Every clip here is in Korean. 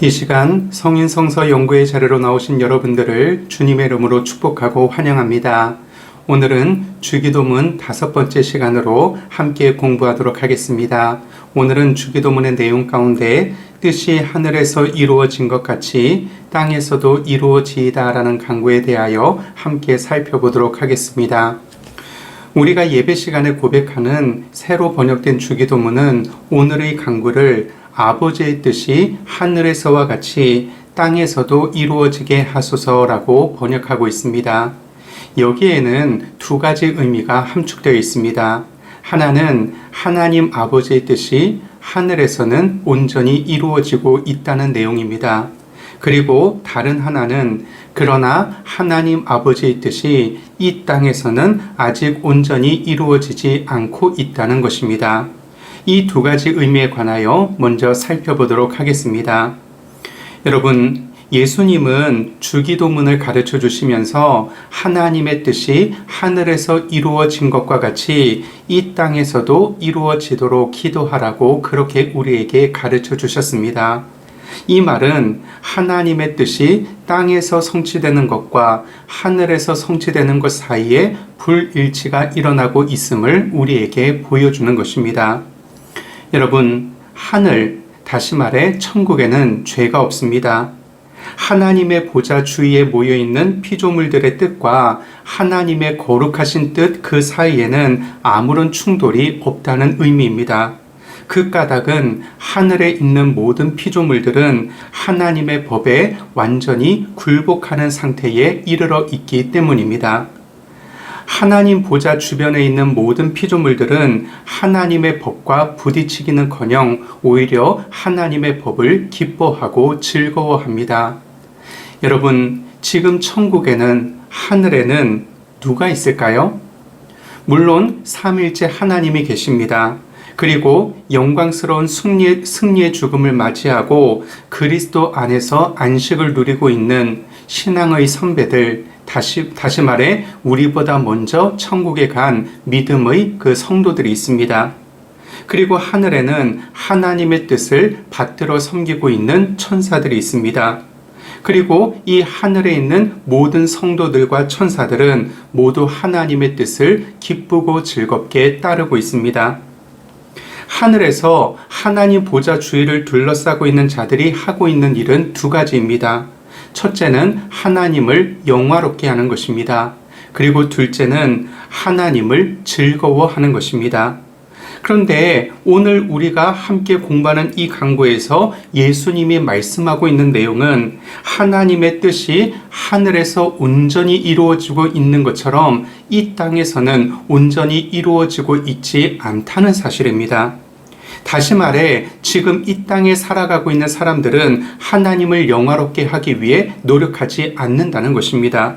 이 시간 성인 성서 연구의 자리로 나오신 여러분들을 주님의 이름으로 축복하고 환영합니다. 오늘은 주기도문 5번째 시간으로 함께 공부하도록 하겠습니다. 오늘은 주기도문의 내용 가운데 뜻이 하늘에서 이루어진 것 같이 땅에서도 이루어지이다 라는 강구에 대하여 함께 살펴보도록 하겠습니다. 우리가 예배 시간에 고백하는 새로 번역된 주기도문은 오늘의 강구를 아버지의 뜻이 하늘에서와 같이 땅에서도 이루어지게 하소서라고 번역하고 있습니다. 여기에는 두 가지 의미가 함축되어 있습니다. 하나는 하나님 아버지의 뜻이 하늘에서는 온전히 이루어지고 있다는 내용입니다. 그리고 다른 하나는 그러나 하나님 아버지의 뜻이 이 땅에서는 아직 온전히 이루어지지 않고 있다는 것입니다. 이 두 가지 의미에 관하여 먼저 살펴보도록 하겠습니다. 여러분, 예수님은 주기도문을 가르쳐 주시면서 하나님의 뜻이 하늘에서 이루어진 것과 같이 이 땅에서도 이루어지도록 기도하라고 그렇게 우리에게 가르쳐 주셨습니다. 이 말은 하나님의 뜻이 땅에서 성취되는 것과 하늘에서 성취되는 것 사이에 불일치가 일어나고 있음을 우리에게 보여주는 것입니다. 여러분, 하늘, 다시 말해 천국에는 죄가 없습니다. 하나님의 보좌 주위에 모여있는 피조물들의 뜻과 하나님의 거룩하신 뜻 그 사이에는 아무런 충돌이 없다는 의미입니다. 그 까닭은 하늘에 있는 모든 피조물들은 하나님의 법에 완전히 굴복하는 상태에 이르러 있기 때문입니다. 하나님 보좌 주변에 있는 모든 피조물들은 하나님의 법과 부딪히기는커녕 오히려 하나님의 법을 기뻐하고 즐거워합니다. 여러분, 지금 천국에는 하늘에는 누가 있을까요? 물론 삼일째 하나님이 계십니다. 그리고 영광스러운 승리의 죽음을 맞이하고 그리스도 안에서 안식을 누리고 있는 신앙의 선배들, 다시 말해 우리보다 먼저 천국에 간 믿음의 그 성도들이 있습니다. 그리고 하늘에는 하나님의 뜻을 받들어 섬기고 있는 천사들이 있습니다. 그리고 이 하늘에 있는 모든 성도들과 천사들은 모두 하나님의 뜻을 기쁘고 즐겁게 따르고 있습니다. 하늘에서 하나님 보좌 주위를 둘러싸고 있는 자들이 하고 있는 일은 두 가지입니다. 첫째는 하나님을 영화롭게 하는 것입니다. 그리고 둘째는 하나님을 즐거워하는 것입니다. 그런데 오늘 우리가 함께 공부하는 이 강구에서 예수님이 말씀하고 있는 내용은 하나님의 뜻이 하늘에서 온전히 이루어지고 있는 것처럼 이 땅에서는 온전히 이루어지고 있지 않다는 사실입니다. 다시 말해 지금 이 땅에 살아가고 있는 사람들은 하나님을 영화롭게 하기 위해 노력하지 않는다는 것입니다.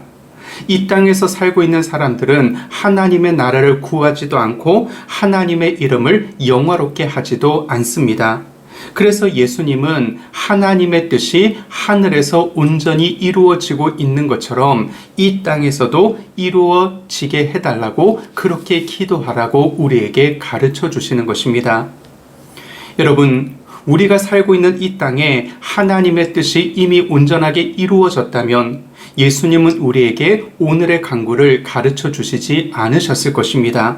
이 땅에서 살고 있는 사람들은 하나님의 나라를 구하지도 않고 하나님의 이름을 영화롭게 하지도 않습니다. 그래서 예수님은 하나님의 뜻이 하늘에서 온전히 이루어지고 있는 것처럼 이 땅에서도 이루어지게 해달라고 그렇게 기도하라고 우리에게 가르쳐 주시는 것입니다. 여러분, 우리가 살고 있는 이 땅에 하나님의 뜻이 이미 온전하게 이루어졌다면 예수님은 우리에게 오늘의 강구를 가르쳐 주시지 않으셨을 것입니다.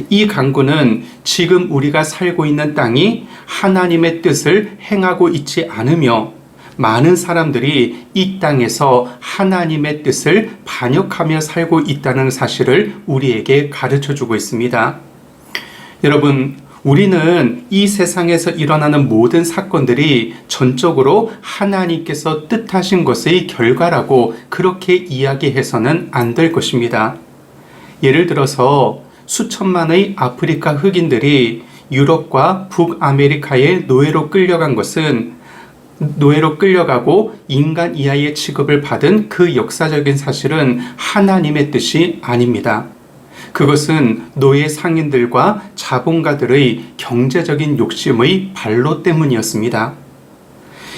이 강구는 지금 우리가 살고 있는 땅이 하나님의 뜻을 행하고 있지 않으며 많은 사람들이 이 땅에서 하나님의 뜻을 반역하며 살고 있다는 사실을 우리에게 가르쳐 주고 있습니다. 여러분, 우리는 이 세상에서 일어나는 모든 사건들이 전적으로 하나님께서 뜻하신 것의 결과라고 그렇게 이야기해서는 안 될 것입니다. 예를 들어서 수천만의 아프리카 흑인들이 유럽과 북아메리카의 노예로 끌려가고 인간 이하의 취급을 받은 그 역사적인 사실은 하나님의 뜻이 아닙니다. 그것은 노예 상인들과 자본가들의 경제적인 욕심의 발로 때문이었습니다.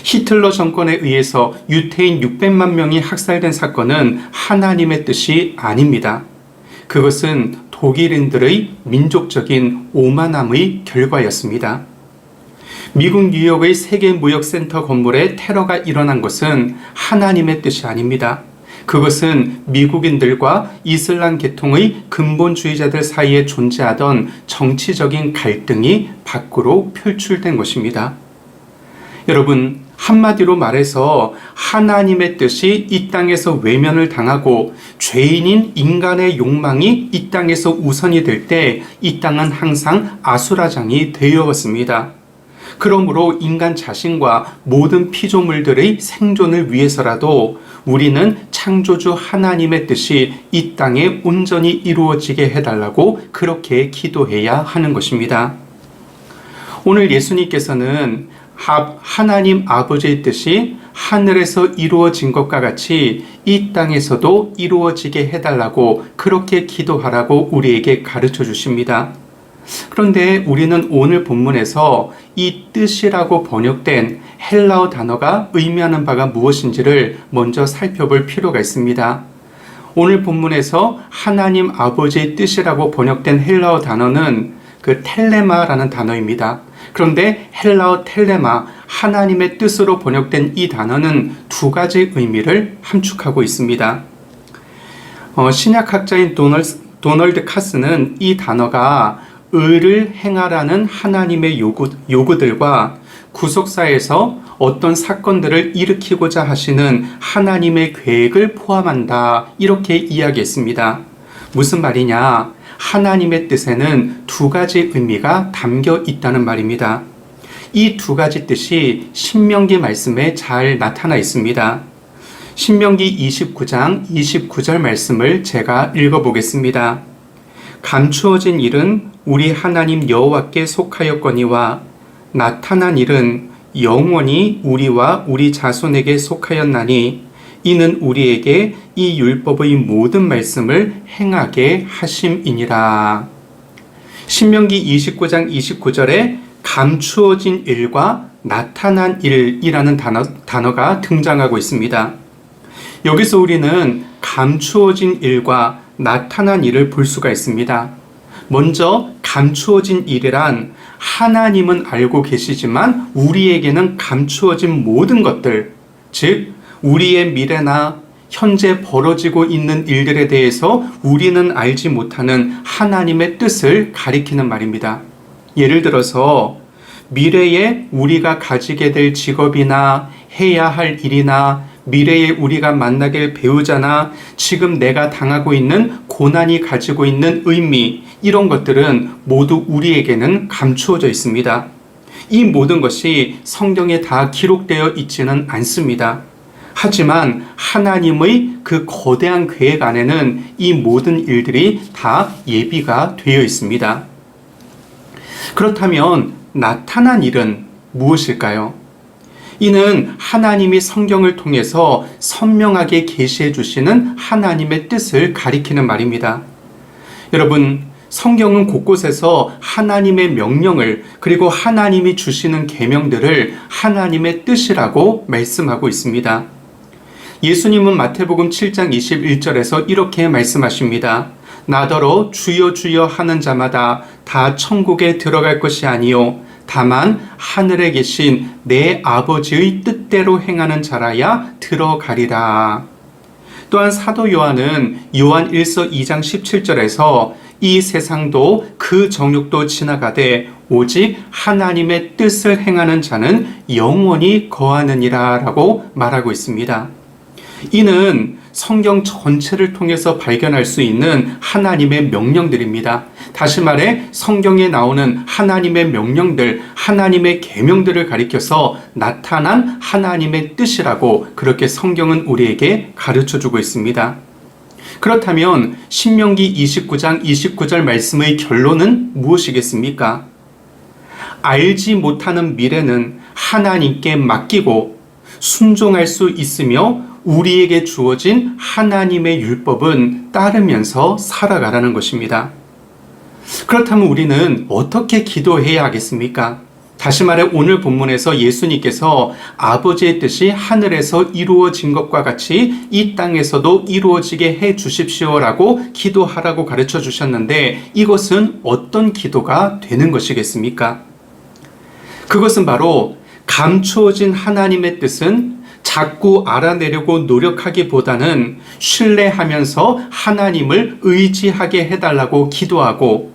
히틀러 정권에 의해서 유태인 600만 명이 학살된 사건은 하나님의 뜻이 아닙니다. 그것은 독일인들의 민족적인 오만함의 결과였습니다. 미국 뉴욕의 세계무역센터 건물에 테러가 일어난 것은 하나님의 뜻이 아닙니다. 그것은 미국인들과 이슬람 계통의 근본주의자들 사이에 존재하던 정치적인 갈등이 밖으로 표출된 것입니다. 여러분, 한마디로 말해서 하나님의 뜻이 이 땅에서 외면을 당하고 죄인인 인간의 욕망이 이 땅에서 우선이 될 때 이 땅은 항상 아수라장이 되어왔습니다. 그러므로 인간 자신과 모든 피조물들의 생존을 위해서라도 우리는 창조주 하나님의 뜻이 이 땅에 온전히 이루어지게 해달라고 그렇게 기도해야 하는 것입니다. 오늘 예수님께서는 하나님 아버지의 뜻이 하늘에서 이루어진 것과 같이 이 땅에서도 이루어지게 해달라고 그렇게 기도하라고 우리에게 가르쳐 주십니다. 그런데 우리는 오늘 본문에서 이 뜻이라고 번역된 헬라어 단어가 의미하는 바가 무엇인지를 먼저 살펴볼 필요가 있습니다. 오늘 본문에서 하나님 아버지의 뜻이라고 번역된 헬라어 단어는 그 텔레마라는 단어입니다. 그런데 헬라어 텔레마, 하나님의 뜻으로 번역된 이 단어는 두 가지 의미를 함축하고 있습니다. 신약학자인 도널드 카스는 이 단어가 의를 행하라는 하나님의 요구들과 구속사에서 어떤 사건들을 일으키고자 하시는 하나님의 계획을 포함한다, 이렇게 이야기했습니다. 무슨 말이냐? 하나님의 뜻에는 두 가지 의미가 담겨 있다는 말입니다. 이 두 가지 뜻이 신명기 말씀에 잘 나타나 있습니다. 신명기 29장 29절 말씀을 제가 읽어보겠습니다. 감추어진 일은 우리 하나님 여호와께 속하였거니와 나타난 일은 영원히 우리와 우리 자손에게 속하였나니 이는 우리에게 이 율법의 모든 말씀을 행하게 하심이니라. 신명기 29장 29절에 감추어진 일과 나타난 일이라는 단어가 등장하고 있습니다. 여기서 우리는 감추어진 일과 나타난 일을 볼 수가 있습니다. 먼저 감추어진 일이란 하나님은 알고 계시지만 우리에게는 감추어진 모든 것들, 즉 우리의 미래나 현재 벌어지고 있는 일들에 대해서 우리는 알지 못하는 하나님의 뜻을 가리키는 말입니다. 예를 들어서 미래에 우리가 가지게 될 직업이나 해야 할 일이나 미래에 우리가 만나게 될 배우자나 지금 내가 당하고 있는 고난이 가지고 있는 의미, 이런 것들은 모두 우리에게는 감추어져 있습니다. 이 모든 것이 성경에 다 기록되어 있지는 않습니다. 하지만 하나님의 그 거대한 계획 안에는 이 모든 일들이 다 예비가 되어 있습니다. 그렇다면 나타난 일은 무엇일까요? 이는 하나님이 성경을 통해서 선명하게 계시해 주시는 하나님의 뜻을 가리키는 말입니다. 여러분, 성경은 곳곳에서 하나님의 명령을, 그리고 하나님이 주시는 계명들을 하나님의 뜻이라고 말씀하고 있습니다. 예수님은 마태복음 7장 21절에서 이렇게 말씀하십니다. 나더러 주여 주여 하는 자마다 다 천국에 들어갈 것이 아니요 다만 하늘에 계신 내 아버지의 뜻대로 행하는 자라야 들어가리라. 또한 사도 요한은 요한 1서 2장 17절에서 이 세상도 그 정욕도 지나가되 오직 하나님의 뜻을 행하는 자는 영원히 거하느니라 라고 말하고 있습니다. 이는 성경 전체를 통해서 발견할 수 있는 하나님의 명령들입니다. 다시 말해 성경에 나오는 하나님의 명령들, 하나님의 계명들을 가리켜서 나타난 하나님의 뜻이라고 그렇게 성경은 우리에게 가르쳐주고 있습니다. 그렇다면 신명기 29장 29절 말씀의 결론은 무엇이겠습니까? 알지 못하는 미래는 하나님께 맡기고 순종할 수 있으며 우리에게 주어진 하나님의 율법은 따르면서 살아가라는 것입니다. 그렇다면 우리는 어떻게 기도해야 하겠습니까? 다시 말해 오늘 본문에서 예수님께서 아버지의 뜻이 하늘에서 이루어진 것과 같이 이 땅에서도 이루어지게 해 주십시오라고 기도하라고 가르쳐 주셨는데 이것은 어떤 기도가 되는 것이겠습니까? 그것은 바로 감추어진 하나님의 뜻은 자꾸 알아내려고 노력하기보다는 신뢰하면서 하나님을 의지하게 해달라고 기도하고,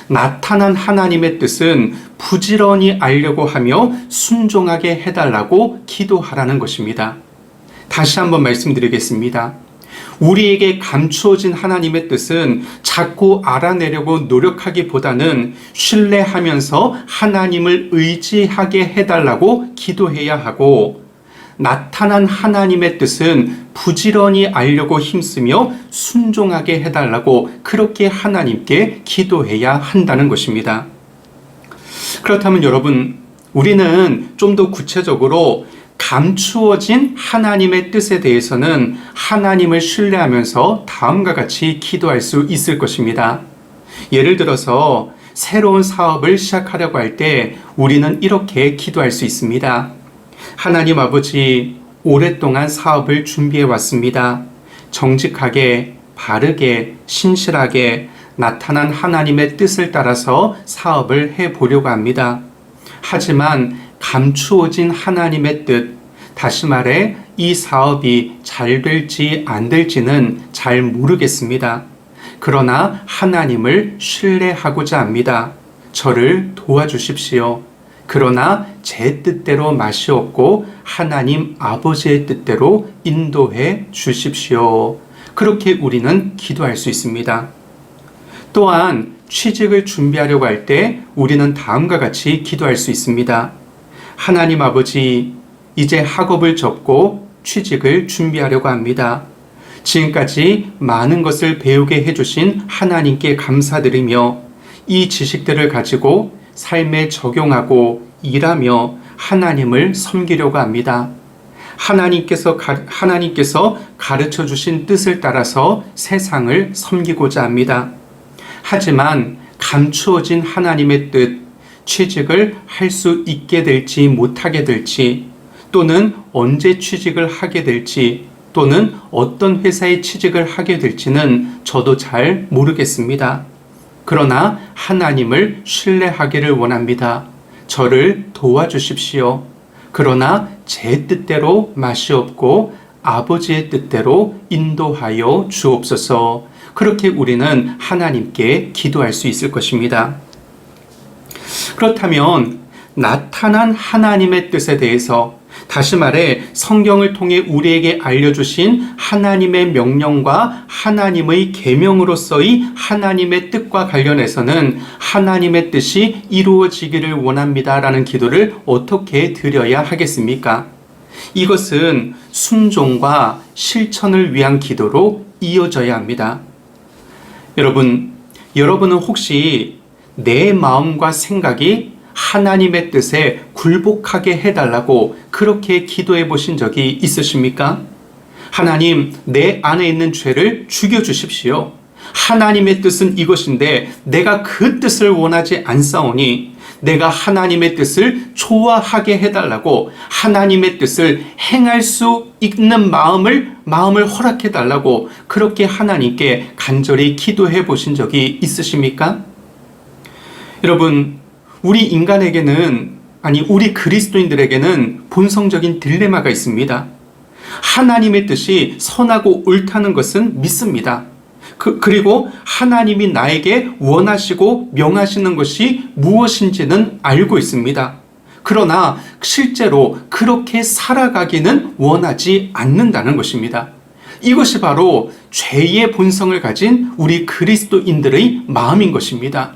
나타난 하나님의 뜻은 부지런히 알려고 하며 순종하게 해달라고 기도하라는 것입니다. 다시 한번 말씀드리겠습니다. 우리에게 감추어진 하나님의 뜻은 자꾸 알아내려고 노력하기보다는 신뢰하면서 하나님을 의지하게 해달라고 기도해야 하고, 나타난 하나님의 뜻은 부지런히 알려고 힘쓰며 순종하게 해달라고 그렇게 하나님께 기도해야 한다는 것입니다. 그렇다면 여러분, 우리는 좀 더 구체적으로 감추어진 하나님의 뜻에 대해서는 하나님을 신뢰하면서 다음과 같이 기도할 수 있을 것입니다. 예를 들어서 새로운 사업을 시작하려고 할 때 우리는 이렇게 기도할 수 있습니다. 하나님 아버지, 오랫동안 사업을 준비해 왔습니다. 정직하게, 바르게, 신실하게 나타난 하나님의 뜻을 따라서 사업을 해보려고 합니다. 하지만 감추어진 하나님의 뜻, 다시 말해 이 사업이 잘 될지 안 될지는 잘 모르겠습니다. 그러나 하나님을 신뢰하고자 합니다. 저를 도와주십시오. 그러나 제 뜻대로 마시옵고 하나님 아버지의 뜻대로 인도해 주십시오. 그렇게 우리는 기도할 수 있습니다. 또한 취직을 준비하려고 할 때 우리는 다음과 같이 기도할 수 있습니다. 하나님 아버지, 이제 학업을 접고 취직을 준비하려고 합니다. 지금까지 많은 것을 배우게 해주신 하나님께 감사드리며 이 지식들을 가지고 삶에 적용하고 일하며 하나님을 섬기려고 합니다. 하나님께서 가르쳐 주신 뜻을 따라서 세상을 섬기고자 합니다. 하지만 감추어진 하나님의 뜻, 취직을 할 수 있게 될지 못하게 될지, 또는 언제 취직을 하게 될지, 또는 어떤 회사에 취직을 하게 될지는 저도 잘 모르겠습니다. 그러나 하나님을 신뢰하기를 원합니다. 저를 도와주십시오. 그러나 제 뜻대로 마시옵고 아버지의 뜻대로 인도하여 주옵소서. 그렇게 우리는 하나님께 기도할 수 있을 것입니다. 그렇다면 나타난 하나님의 뜻에 대해서, 다시 말해 성경을 통해 우리에게 알려주신 하나님의 명령과 하나님의 계명으로서의 하나님의 뜻과 관련해서는 하나님의 뜻이 이루어지기를 원합니다라는 기도를 어떻게 드려야 하겠습니까? 이것은 순종과 실천을 위한 기도로 이어져야 합니다. 여러분은 혹시 내 마음과 생각이 하나님의 뜻에 굴복하게 해달라고 그렇게 기도해 보신 적이 있으십니까? 하나님, 내 안에 있는 죄를 죽여주십시오. 하나님의 뜻은 이것인데 내가 그 뜻을 원하지 않사오니 내가 하나님의 뜻을 좋아하게 해달라고, 하나님의 뜻을 행할 수 있는 마음을 허락해 달라고 그렇게 하나님께 간절히 기도해 보신 적이 있으십니까? 여러분, 우리 그리스도인들에게는 본성적인 딜레마가 있습니다. 하나님의 뜻이 선하고 옳다는 것은 믿습니다. 그리고 하나님이 나에게 원하시고 명하시는 것이 무엇인지는 알고 있습니다. 그러나 실제로 그렇게 살아가기는 원하지 않는다는 것입니다. 이것이 바로 죄의 본성을 가진 우리 그리스도인들의 마음인 것입니다.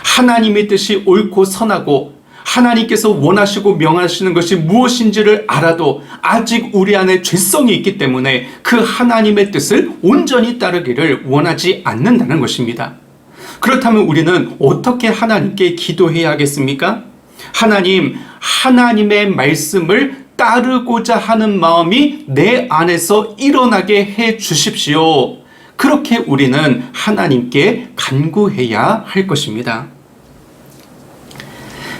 하나님의 뜻이 옳고 선하고 하나님께서 원하시고 명하시는 것이 무엇인지를 알아도 아직 우리 안에 죄성이 있기 때문에 그 하나님의 뜻을 온전히 따르기를 원하지 않는다는 것입니다. 그렇다면 우리는 어떻게 하나님께 기도해야 하겠습니까? 하나님, 하나님의 말씀을 따르고자 하는 마음이 내 안에서 일어나게 해 주십시오. 그렇게 우리는 하나님께 간구해야 할 것입니다.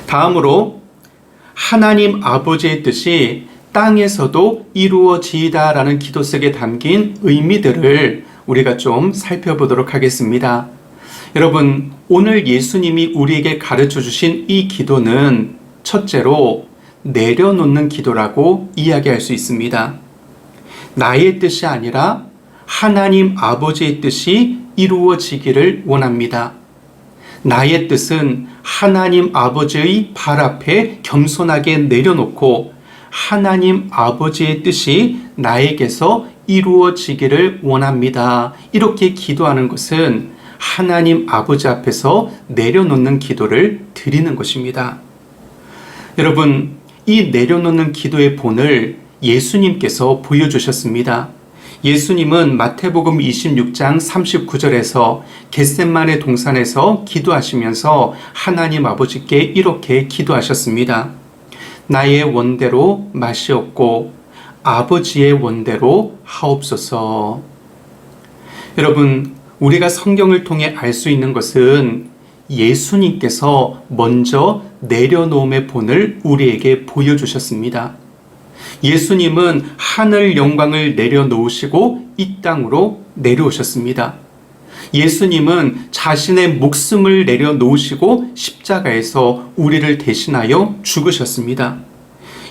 다음으로 하나님 아버지의 뜻이 땅에서도 이루어지이다라는 기도 속에 담긴 의미들을 우리가 좀 살펴보도록 하겠습니다. 여러분, 오늘 예수님이 우리에게 가르쳐 주신 이 기도는 첫째로 내려놓는 기도라고 이야기할 수 있습니다. 나의 뜻이 아니라 하나님 아버지의 뜻이 이루어지기를 원합니다. 나의 뜻은 하나님 아버지의 발 앞에 겸손하게 내려놓고 하나님 아버지의 뜻이 나에게서 이루어지기를 원합니다. 이렇게 기도하는 것은 하나님 아버지 앞에서 내려놓는 기도를 드리는 것입니다. 여러분, 이 내려놓는 기도의 본을 예수님께서 보여주셨습니다. 예수님은 마태복음 26장 39절에서 겟셋마네 동산에서 기도하시면서 하나님 아버지께 이렇게 기도하셨습니다. 나의 원대로 마시옵고 아버지의 원대로 하옵소서. 여러분, 우리가 성경을 통해 알 수 있는 것은 예수님께서 먼저 내려놓음의 본을 우리에게 보여주셨습니다. 예수님은 하늘 영광을 내려놓으시고 이 땅으로 내려오셨습니다. 예수님은 자신의 목숨을 내려놓으시고 십자가에서 우리를 대신하여 죽으셨습니다.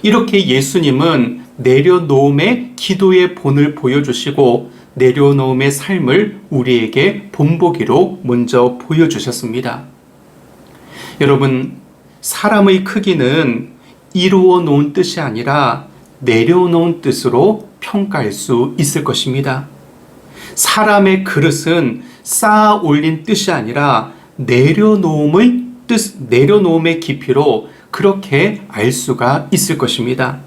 이렇게 예수님은 내려놓음의 기도의 본을 보여주시고 내려놓음의 삶을 우리에게 본보기로 먼저 보여주셨습니다. 여러분, 사람의 크기는 이루어 놓은 뜻이 아니라 내려놓은 뜻으로 평가할 수 있을 것입니다. 사람의 그릇은 쌓아 올린 뜻이 아니라 내려놓음의 뜻, 내려놓음의 깊이로 그렇게 알 수가 있을 것입니다.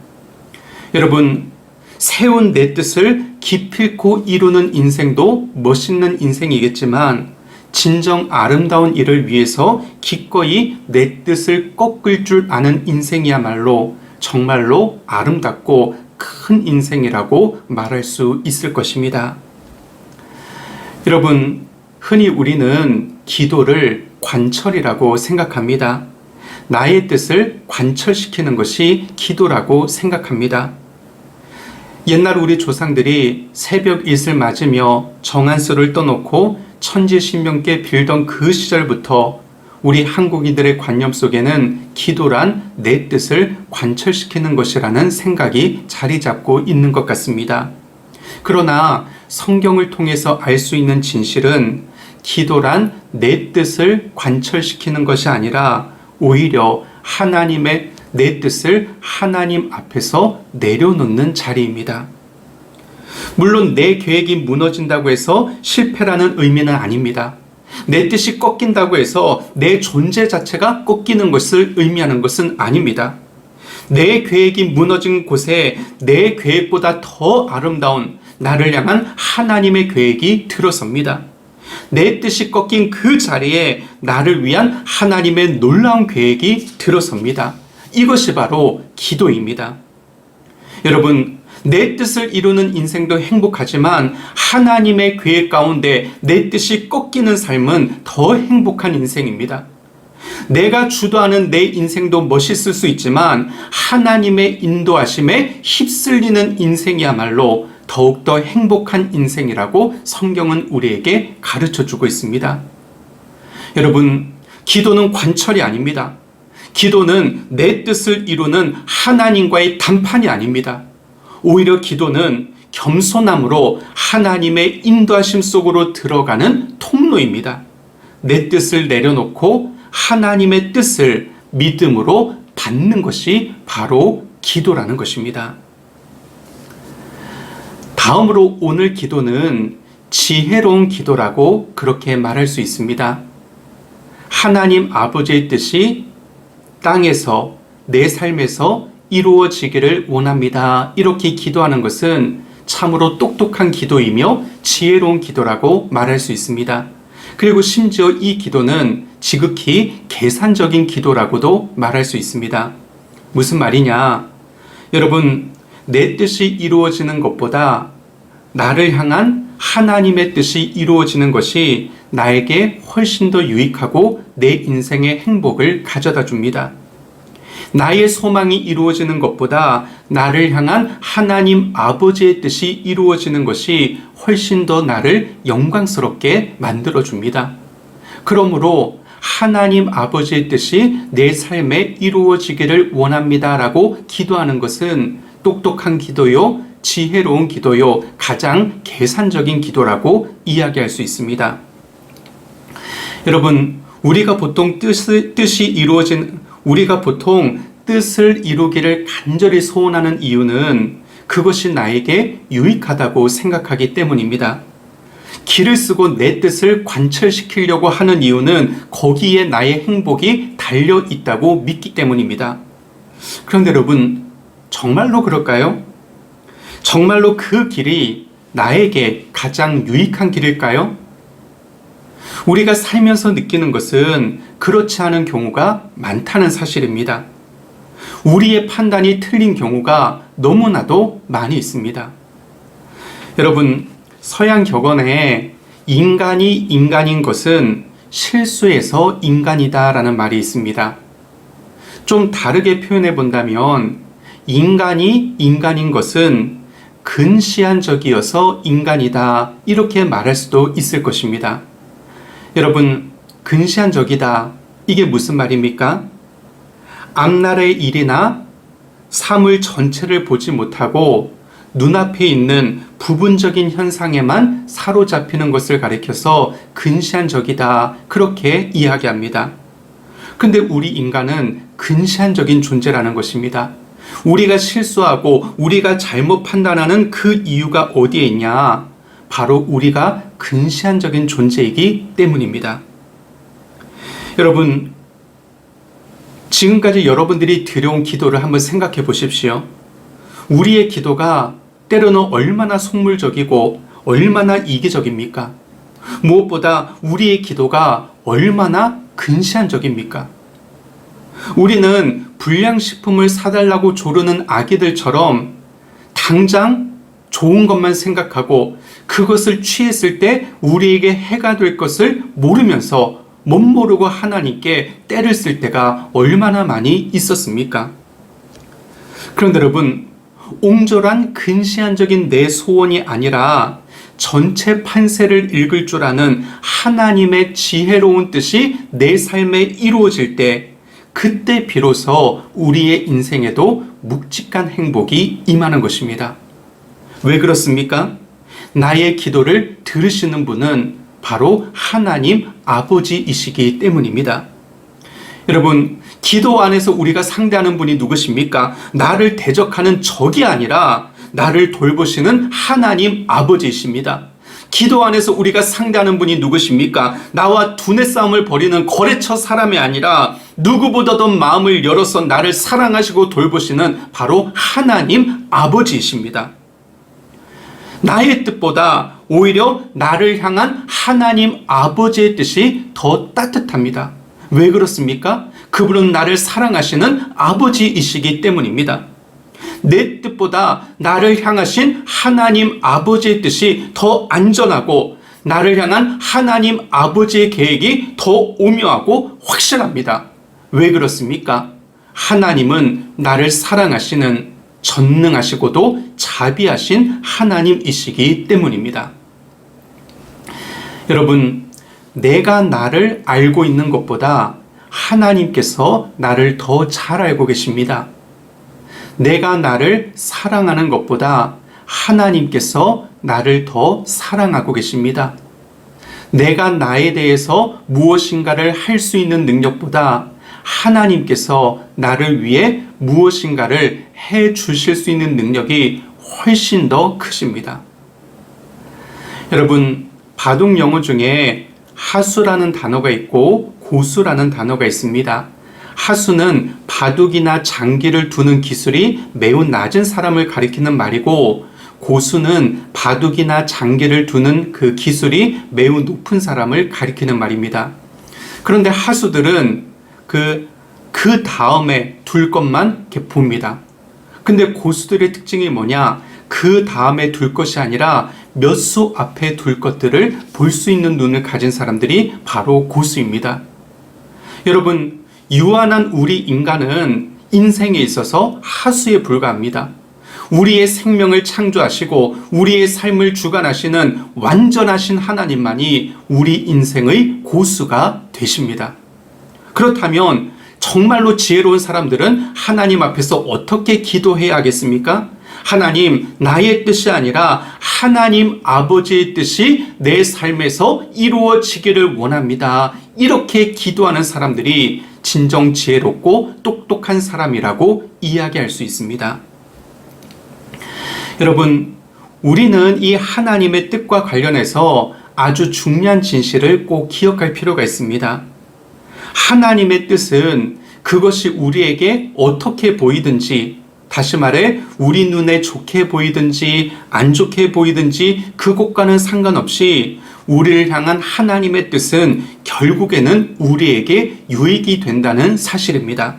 여러분, 세운 내 뜻을 기필코 이루는 인생도 멋있는 인생이겠지만 진정 아름다운 일을 위해서 기꺼이 내 뜻을 꺾을 줄 아는 인생이야말로 정말로 아름답고 큰 인생이라고 말할 수 있을 것입니다. 여러분, 흔히 우리는 기도를 관철이라고 생각합니다. 나의 뜻을 관철시키는 것이 기도라고 생각합니다. 옛날 우리 조상들이 새벽 잇을 맞으며 정한수를 떠놓고 천지신명께 빌던 그 시절부터 우리 한국인들의 관념 속에는 기도란 내 뜻을 관철시키는 것이라는 생각이 자리 잡고 있는 것 같습니다. 그러나 성경을 통해서 알 수 있는 진실은 기도란 내 뜻을 관철시키는 것이 아니라 오히려 하나님의 내 뜻을 하나님 앞에서 내려놓는 자리입니다. 물론 내 계획이 무너진다고 해서 실패라는 의미는 아닙니다. 내 뜻이 꺾인다고 해서 내 존재 자체가 꺾이는 것을 의미하는 것은 아닙니다. 내 계획이 무너진 곳에 내 계획보다 더 아름다운 나를 향한 하나님의 계획이 들어섭니다. 내 뜻이 꺾인 그 자리에 나를 위한 하나님의 놀라운 계획이 들어섭니다. 이것이 바로 기도입니다. 여러분, 내 뜻을 이루는 인생도 행복하지만 하나님의 계획 가운데 내 뜻이 꺾이는 삶은 더 행복한 인생입니다. 내가 주도하는 내 인생도 멋있을 수 있지만 하나님의 인도하심에 휩쓸리는 인생이야말로 더욱더 행복한 인생이라고 성경은 우리에게 가르쳐주고 있습니다. 여러분, 기도는 관철이 아닙니다. 기도는 내 뜻을 이루는 하나님과의談판이 아닙니다. 오히려 기도는 겸손함으로 하나님의 인도하심 속으로 들어가는 통로입니다. 내 뜻을 내려놓고 하나님의 뜻을 믿음으로 받는 것이 바로 기도라는 것입니다. 다음으로 오늘 기도는 지혜로운 기도라고 그렇게 말할 수 있습니다. 하나님 아버지의 뜻이 땅에서 내 삶에서 이루어지기를 원합니다. 이렇게 기도하는 것은 참으로 똑똑한 기도이며 지혜로운 기도라고 말할 수 있습니다. 그리고 심지어 이 기도는 지극히 계산적인 기도라고도 말할 수 있습니다. 무슨 말이냐? 여러분, 내 뜻이 이루어지는 것보다 나를 향한 하나님의 뜻이 이루어지는 것이 나에게 훨씬 더 유익하고 내 인생의 행복을 가져다 줍니다. 나의 소망이 이루어지는 것보다 나를 향한 하나님 아버지의 뜻이 이루어지는 것이 훨씬 더 나를 영광스럽게 만들어줍니다. 그러므로 하나님 아버지의 뜻이 내 삶에 이루어지기를 원합니다라고 기도하는 것은 똑똑한 기도요, 지혜로운 기도요, 가장 계산적인 기도라고 이야기할 수 있습니다. 여러분, 우리가 보통 뜻을 이루기를 간절히 소원하는 이유는 그것이 나에게 유익하다고 생각하기 때문입니다. 기를 쓰고 내 뜻을 관철시키려고 하는 이유는 거기에 나의 행복이 달려 있다고 믿기 때문입니다. 그런데 여러분, 정말로 그럴까요? 정말로 그 길이 나에게 가장 유익한 길일까요? 우리가 살면서 느끼는 것은 그렇지 않은 경우가 많다는 사실입니다. 우리의 판단이 틀린 경우가 너무나도 많이 있습니다. 여러분, 서양 격언에 인간이 인간인 것은 실수해서 인간이다라는 말이 있습니다. 좀 다르게 표현해 본다면 인간이 인간인 것은 근시안적이어서 인간이다, 이렇게 말할 수도 있을 것입니다. 여러분, 근시안적이다, 이게 무슨 말입니까? 앞날의 일이나 사물 전체를 보지 못하고 눈앞에 있는 부분적인 현상에만 사로잡히는 것을 가리켜서 근시안적이다, 그렇게 이야기합니다. 근데 우리 인간은 근시안적인 존재라는 것입니다. 우리가 실수하고 우리가 잘못 판단하는 그 이유가 어디에 있냐? 바로 우리가 근시안적인 존재이기 때문입니다. 여러분, 지금까지 여러분들이 드려온 기도를 한번 생각해 보십시오. 우리의 기도가 때로는 얼마나 속물적이고 얼마나 이기적입니까? 무엇보다 우리의 기도가 얼마나 근시안적입니까? 우리는 불량식품을 사달라고 조르는 아기들처럼 당장 좋은 것만 생각하고 그것을 취했을 때 우리에게 해가 될 것을 모르면서 못 모르고 하나님께 때를 쓸 때가 얼마나 많이 있었습니까? 그런데 여러분, 옹졸한 근시안적인 내 소원이 아니라 전체 판세를 읽을 줄 아는 하나님의 지혜로운 뜻이 내 삶에 이루어질 때, 그때 비로소 우리의 인생에도 묵직한 행복이 임하는 것입니다. 왜 그렇습니까? 나의 기도를 들으시는 분은 바로 하나님 아버지이시기 때문입니다. 여러분, 기도 안에서 우리가 상대하는 분이 누구십니까? 나를 대적하는 적이 아니라 나를 돌보시는 하나님 아버지이십니다. 기도 안에서 우리가 상대하는 분이 누구십니까? 나와 두뇌 싸움을 벌이는 거래처 사람이 아니라 누구보다도 마음을 열어서 나를 사랑하시고 돌보시는 바로 하나님 아버지이십니다. 나의 뜻보다 오히려 나를 향한 하나님 아버지의 뜻이 더 따뜻합니다. 왜 그렇습니까? 그분은 나를 사랑하시는 아버지이시기 때문입니다. 내 뜻보다 나를 향하신 하나님 아버지의 뜻이 더 안전하고 나를 향한 하나님 아버지의 계획이 더 오묘하고 확실합니다. 왜 그렇습니까? 하나님은 나를 사랑하시는 전능하시고도 자비하신 하나님이시기 때문입니다. 여러분, 내가 나를 알고 있는 것보다 하나님께서 나를 더 잘 알고 계십니다. 내가 나를 사랑하는 것보다 하나님께서 나를 더 사랑하고 계십니다. 내가 나에 대해서 무엇인가를 할 수 있는 능력보다 하나님께서 나를 위해 무엇인가를 해 주실 수 있는 능력이 훨씬 더 크십니다. 여러분, 바둑 영어 중에 하수라는 단어가 있고 고수라는 단어가 있습니다. 하수는 바둑이나 장기를 두는 기술이 매우 낮은 사람을 가리키는 말이고, 고수는 바둑이나 장기를 두는 그 기술이 매우 높은 사람을 가리키는 말입니다. 그런데 하수들은 그 다음에 둘 것만 이렇게 봅니다. 근데 고수들의 특징이 뭐냐? 그 다음에 둘 것이 아니라 몇 수 앞에 둘 것들을 볼 수 있는 눈을 가진 사람들이 바로 고수입니다. 여러분, 유한한 우리 인간은 인생에 있어서 하수에 불과합니다. 우리의 생명을 창조하시고 우리의 삶을 주관하시는 완전하신 하나님만이 우리 인생의 고수가 되십니다. 그렇다면 정말로 지혜로운 사람들은 하나님 앞에서 어떻게 기도해야 하겠습니까? 하나님, 나의 뜻이 아니라 하나님 아버지의 뜻이 내 삶에서 이루어지기를 원합니다. 이렇게 기도하는 사람들이 진정 지혜롭고 똑똑한 사람이라고 이야기할 수 있습니다. 여러분, 우리는 이 하나님의 뜻과 관련해서 아주 중요한 진실을 꼭 기억할 필요가 있습니다. 하나님의 뜻은 그것이 우리에게 어떻게 보이든지, 다시 말해 우리 눈에 좋게 보이든지 안 좋게 보이든지 그것과는 상관없이 우리를 향한 하나님의 뜻은 결국에는 우리에게 유익이 된다는 사실입니다.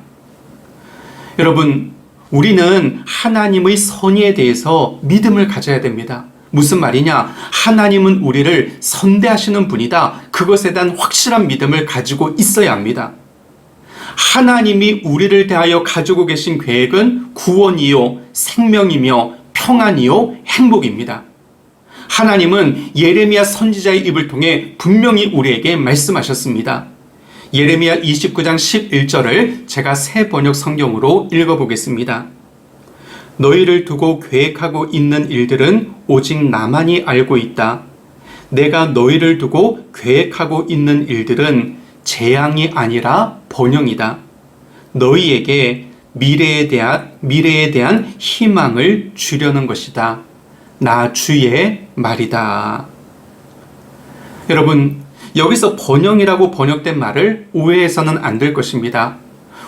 여러분, 우리는 하나님의 선의에 대해서 믿음을 가져야 됩니다. 무슨 말이냐? 하나님은 우리를 선대하시는 분이다. 그것에 대한 확실한 믿음을 가지고 있어야 합니다. 하나님이 우리를 대하여 가지고 계신 계획은 구원이요, 생명이며 평안이요, 행복입니다. 하나님은 예레미야 선지자의 입을 통해 분명히 우리에게 말씀하셨습니다. 예레미야 29장 11절을 제가 새 번역 성경으로 읽어보겠습니다. 너희를 두고 계획하고 있는 일들은 오직 나만이 알고 있다. 내가 너희를 두고 계획하고 있는 일들은 재앙이 아니라 번영이다. 너희에게 미래에 대한 희망을 주려는 것이다. 나 주의 말이다. 여러분, 여기서 번영이라고 번역된 말을 오해해서는 안 될 것입니다.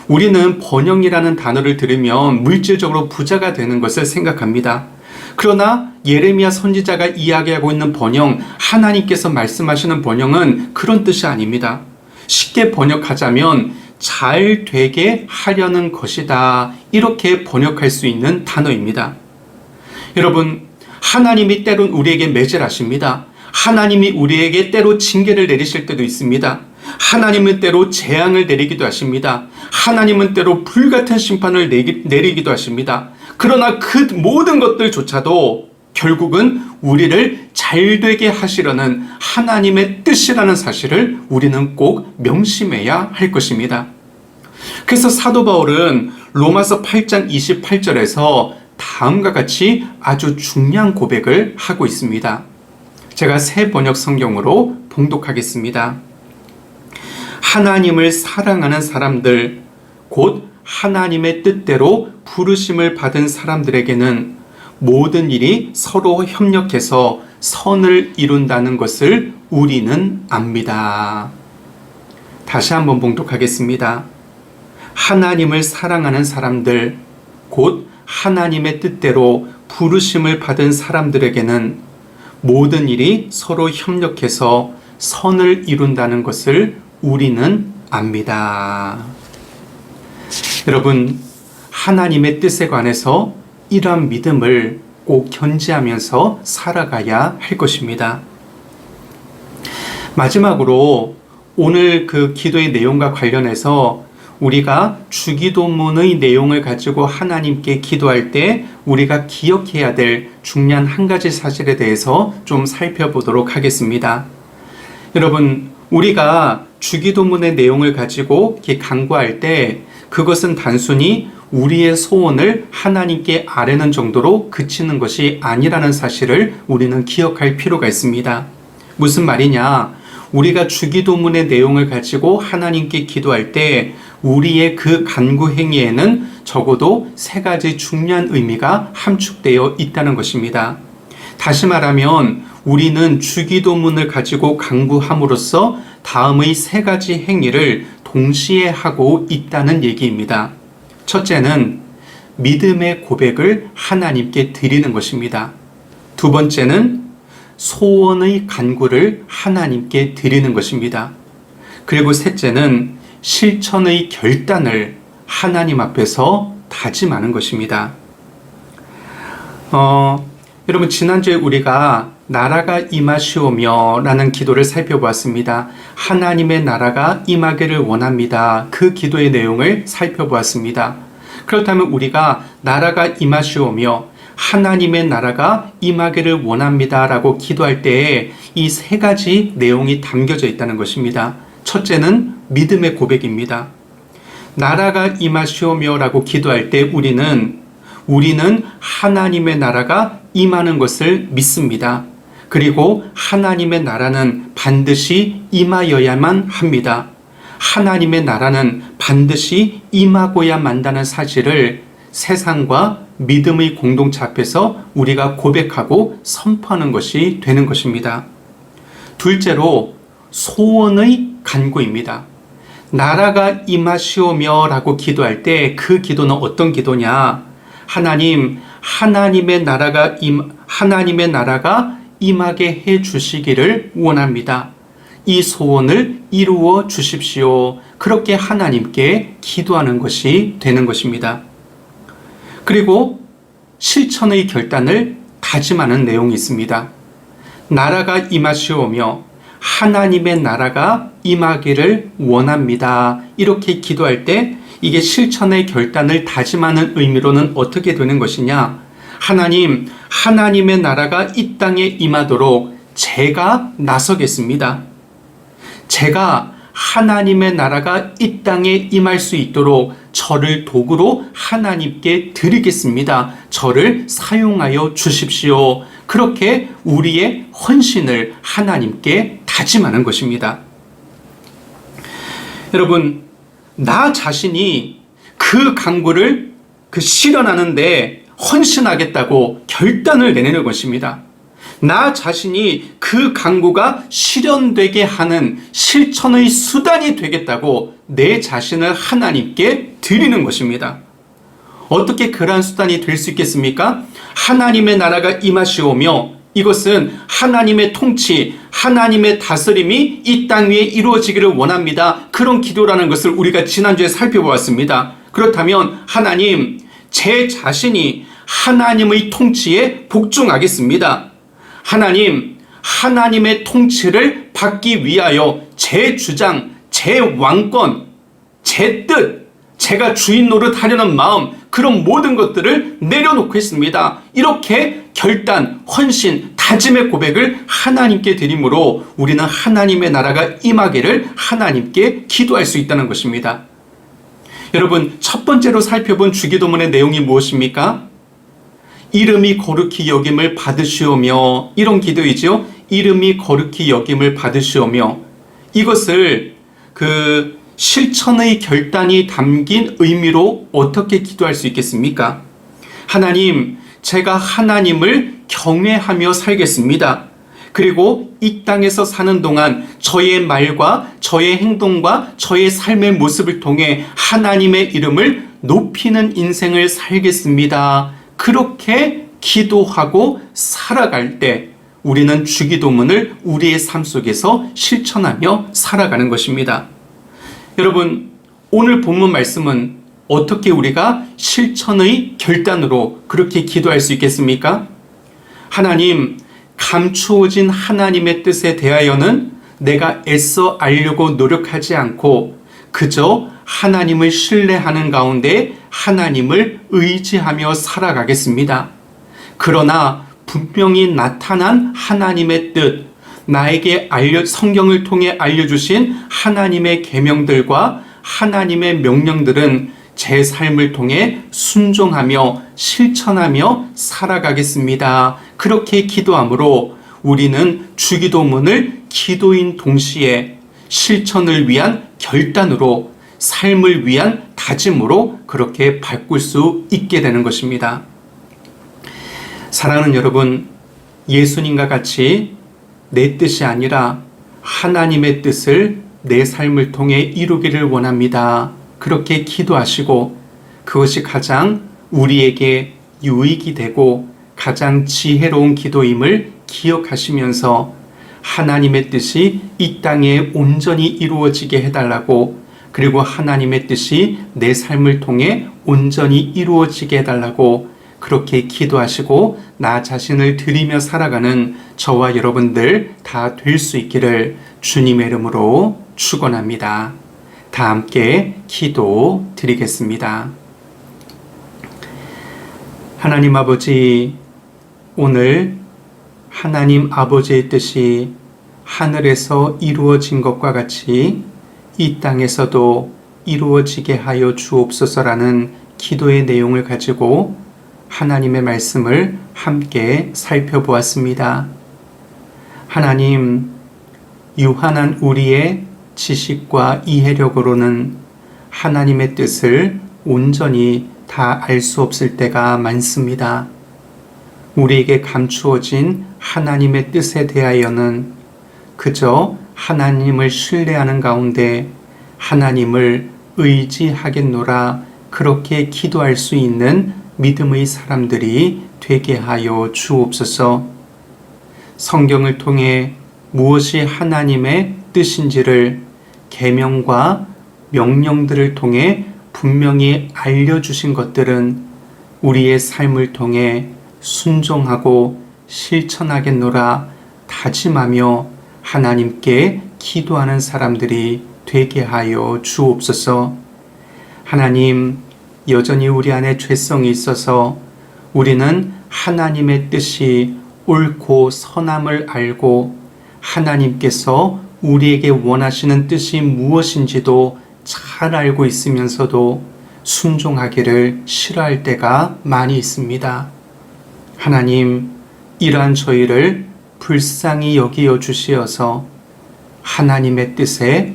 우리는 번영이라는 단어를 들으면 물질적으로 부자가 되는 것을 생각합니다. 그러나 예레미야 선지자가 이야기하고 있는 번영, 하나님께서 말씀하시는 번영은 그런 뜻이 아닙니다. 쉽게 번역하자면 잘 되게 하려는 것이다. 이렇게 번역할 수 있는 단어입니다. 여러분, 하나님이 때론 우리에게 매질하십니다. 하나님이 우리에게 때로 징계를 내리실 때도 있습니다. 하나님은 때로 재앙을 내리기도 하십니다. 하나님은 때로 불같은 심판을 내리기도 하십니다. 그러나 그 모든 것들조차도 결국은 우리를 잘되게 하시려는 하나님의 뜻이라는 사실을 우리는 꼭 명심해야 할 것입니다. 그래서 사도 바울은 로마서 8장 28절에서 다음과 같이 아주 중요한 고백을 하고 있습니다. 제가 새 번역 성경으로 봉독하겠습니다. 하나님을 사랑하는 사람들, 곧 하나님의 뜻대로 부르심을 받은 사람들에게는 모든 일이 서로 협력해서 선을 이룬다는 것을 우리는 압니다. 다시 한번 봉독하겠습니다. 하나님을 사랑하는 사람들, 곧 하나님의 뜻대로 부르심을 받은 사람들에게는 모든 일이 서로 협력해서 선을 이룬다는 것을 우리는 압니다. 여러분, 하나님의 뜻에 관해서 이러한 믿음을 꼭 견지하면서 살아가야 할 것입니다. 마지막으로 오늘 그 기도의 내용과 관련해서 우리가 주기도문의 내용을 가지고 하나님께 기도할 때 우리가 기억해야 될 중요한 한 가지 사실에 대해서 좀 살펴보도록 하겠습니다. 여러분, 우리가 주기도문의 내용을 가지고 이렇게 간구할 때 그것은 단순히 우리의 소원을 하나님께 아뢰는 정도로 그치는 것이 아니라는 사실을 우리는 기억할 필요가 있습니다. 무슨 말이냐? 우리가 주기도문의 내용을 가지고 하나님께 기도할 때 우리의 그 간구 행위에는 적어도 세 가지 중요한 의미가 함축되어 있다는 것입니다. 다시 말하면 우리는 주기도문을 가지고 간구함으로써 다음의 세 가지 행위를 동시에 하고 있다는 얘기입니다. 첫째는 믿음의 고백을 하나님께 드리는 것입니다. 두 번째는 소원의 간구를 하나님께 드리는 것입니다. 그리고 셋째는 실천의 결단을 하나님 앞에서 다짐하는 것입니다. 여러분, 지난주에 우리가 나라가 임하시오며 라는 기도를 살펴보았습니다. 하나님의 나라가 임하기를 원합니다. 그 기도의 내용을 살펴보았습니다. 그렇다면 우리가 나라가 임하시오며 하나님의 나라가 임하기를 원합니다 라고 기도할 때에 이 세 가지 내용이 담겨져 있다는 것입니다. 첫째는 믿음의 고백입니다. 나라가 임하시오며 라고 기도할 때 우리는 하나님의 나라가 임하는 것을 믿습니다. 그리고 하나님의 나라는 반드시 임하여야만 합니다. 하나님의 나라는 반드시 임하고야 만다는 사실을 세상과 믿음의 공동체 앞에서 우리가 고백하고 선포하는 것이 되는 것입니다. 둘째로 소원의 간구입니다. 나라가 임하시오며 라고 기도할 때 그 기도는 어떤 기도냐? 하나님의 나라가 임하게 해 주시기를 원합니다. 이 소원을 이루어 주십시오. 그렇게 하나님께 기도하는 것이 되는 것입니다. 그리고 실천의 결단을 다짐하는 내용이 있습니다. 나라가 임하시오며 하나님의 나라가 임하기를 원합니다. 이렇게 기도할 때 이게 실천의 결단을 다짐하는 의미로는 어떻게 되는 것이냐? 하나님의 나라가 이 땅에 임하도록 제가 나서겠습니다. 제가 하나님의 나라가 이 땅에 임할 수 있도록 저를 도구로 하나님께 드리겠습니다. 저를 사용하여 주십시오. 그렇게 우리의 헌신을 하나님께 다짐하는 것입니다. 여러분, 나 자신이 그 간구를 실현하는데 헌신하겠다고 결단을 내내는 것입니다. 나 자신이 그 간구가 실현되게 하는 실천의 수단이 되겠다고 내 자신을 하나님께 드리는 것입니다. 어떻게 그러한 수단이 될 수 있겠습니까? 하나님의 나라가 임하시오며 이것은 하나님의 통치, 하나님의 다스림이 이 땅 위에 이루어지기를 원합니다. 그런 기도라는 것을 우리가 지난주에 살펴보았습니다. 그렇다면 하나님, 제 자신이 하나님의 통치에 복종하겠습니다. 하나님의 통치를 받기 위하여 제 주장, 제 왕권, 제 뜻, 제가 주인 노릇하려는 마음, 그런 모든 것들을 내려놓고 있습니다. 이렇게 결단, 헌신, 다짐의 고백을 하나님께 드림으로 우리는 하나님의 나라가 임하기를 하나님께 기도할 수 있다는 것입니다. 여러분, 첫 번째로 살펴본 주기도문의 내용이 무엇입니까? 이름이 거룩히 여김을 받으시오며, 이런 기도이죠. 이름이 거룩히 여김을 받으시오며, 이것을 실천의 결단이 담긴 의미로 어떻게 기도할 수 있겠습니까? 하나님, 제가 하나님을 경외하며 살겠습니다. 그리고 이 땅에서 사는 동안 저의 말과 저의 행동과 저의 삶의 모습을 통해 하나님의 이름을 높이는 인생을 살겠습니다. 그렇게 기도하고 살아갈 때 우리는 주기도문을 우리의 삶 속에서 실천하며 살아가는 것입니다. 여러분, 오늘 본문 말씀은 어떻게 우리가 실천의 결단으로 그렇게 기도할 수 있겠습니까? 하나님, 감추어진 하나님의 뜻에 대하여는 내가 애써 알려고 노력하지 않고 그저 하나님을 신뢰하는 가운데 하나님을 의지하며 살아가겠습니다. 그러나 분명히 나타난 하나님의 뜻, 나에게 성경을 통해 알려주신 하나님의 계명들과 하나님의 명령들은 제 삶을 통해 순종하며 실천하며 살아가겠습니다. 그렇게 기도함으로 우리는 주기도문을 기도인 동시에 실천을 위한 결단으로, 삶을 위한 다짐으로 그렇게 바꿀 수 있게 되는 것입니다. 사랑하는 여러분, 예수님과 같이 내 뜻이 아니라 하나님의 뜻을 내 삶을 통해 이루기를 원합니다. 그렇게 기도하시고 그것이 가장 우리에게 유익이 되고 가장 지혜로운 기도임을 기억하시면서 하나님의 뜻이 이 땅에 온전히 이루어지게 해달라고, 그리고 하나님의 뜻이 내 삶을 통해 온전히 이루어지게 해달라고 그렇게 기도하시고 나 자신을 드리며 살아가는 저와 여러분들 다 될 수 있기를 주님의 이름으로 축원합니다. 다 함께 기도 드리겠습니다. 하나님 아버지, 오늘 하나님 아버지의 뜻이 하늘에서 이루어진 것과 같이 이 땅에서도 이루어지게 하여 주옵소서라는 기도의 내용을 가지고 하나님의 말씀을 함께 살펴보았습니다. 하나님, 유한한 우리의 지식과 이해력으로는 하나님의 뜻을 온전히 다 알 수 없을 때가 많습니다. 우리에게 감추어진 하나님의 뜻에 대하여는 그저 하나님을 신뢰하는 가운데 하나님을 의지하겠노라 그렇게 기도할 수 있는 믿음의 사람들이 되게 하여 주옵소서. 성경을 통해 무엇이 하나님의 뜻인지를 계명과 명령들을 통해 분명히 알려주신 것들은 우리의 삶을 통해 순종하고 실천하겠노라 다짐하며 하나님께 기도하는 사람들이 되게 하여 주옵소서. 하나님, 여전히 우리 안에 죄성이 있어서 우리는 하나님의 뜻이 옳고 선함을 알고 하나님께서 우리에게 원하시는 뜻이 무엇인지도 잘 알고 있으면서도 순종하기를 싫어할 때가 많이 있습니다. 하나님, 이러한 저희를 불쌍히 여기어 주시어서 하나님의 뜻에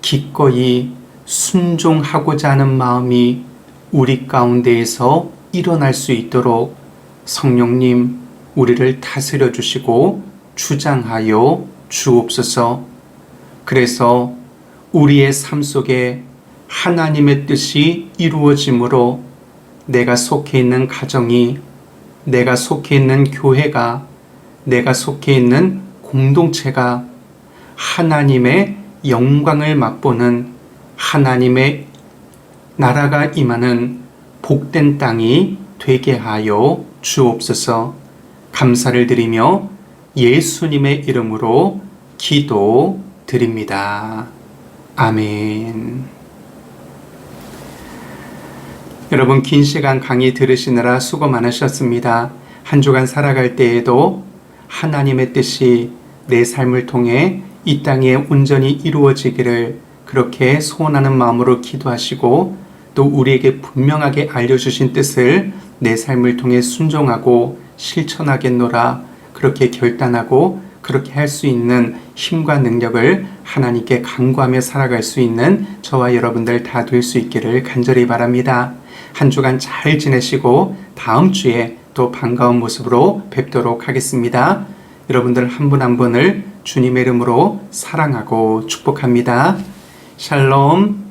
기꺼이 순종하고자 하는 마음이 우리 가운데에서 일어날 수 있도록 성령님, 우리를 다스려 주시고 주장하여 주옵소서. 그래서 우리의 삶 속에 하나님의 뜻이 이루어짐으로 내가 속해 있는 가정이, 내가 속해 있는 교회가, 내가 속해 있는 공동체가 하나님의 영광을 맛보는 하나님의 나라가 임하는 복된 땅이 되게 하여 주옵소서. 감사를 드리며 예수님의 이름으로 기도드립니다. 아멘. 여러분, 긴 시간 강의 들으시느라 수고 많으셨습니다. 한 주간 살아갈 때에도 하나님의 뜻이 내 삶을 통해 이 땅에 온전히 이루어지기를 그렇게 소원하는 마음으로 기도하시고 또 우리에게 분명하게 알려주신 뜻을 내 삶을 통해 순종하고 실천하겠노라 그렇게 결단하고 그렇게 할 수 있는 힘과 능력을 하나님께 간구하며 살아갈 수 있는 저와 여러분들 다 될 수 있기를 간절히 바랍니다. 한 주간 잘 지내시고 다음 주에 또 반가운 모습으로 뵙도록 하겠습니다. 여러분들 한 분 한 분을 주님의 이름으로 사랑하고 축복합니다. 샬롬.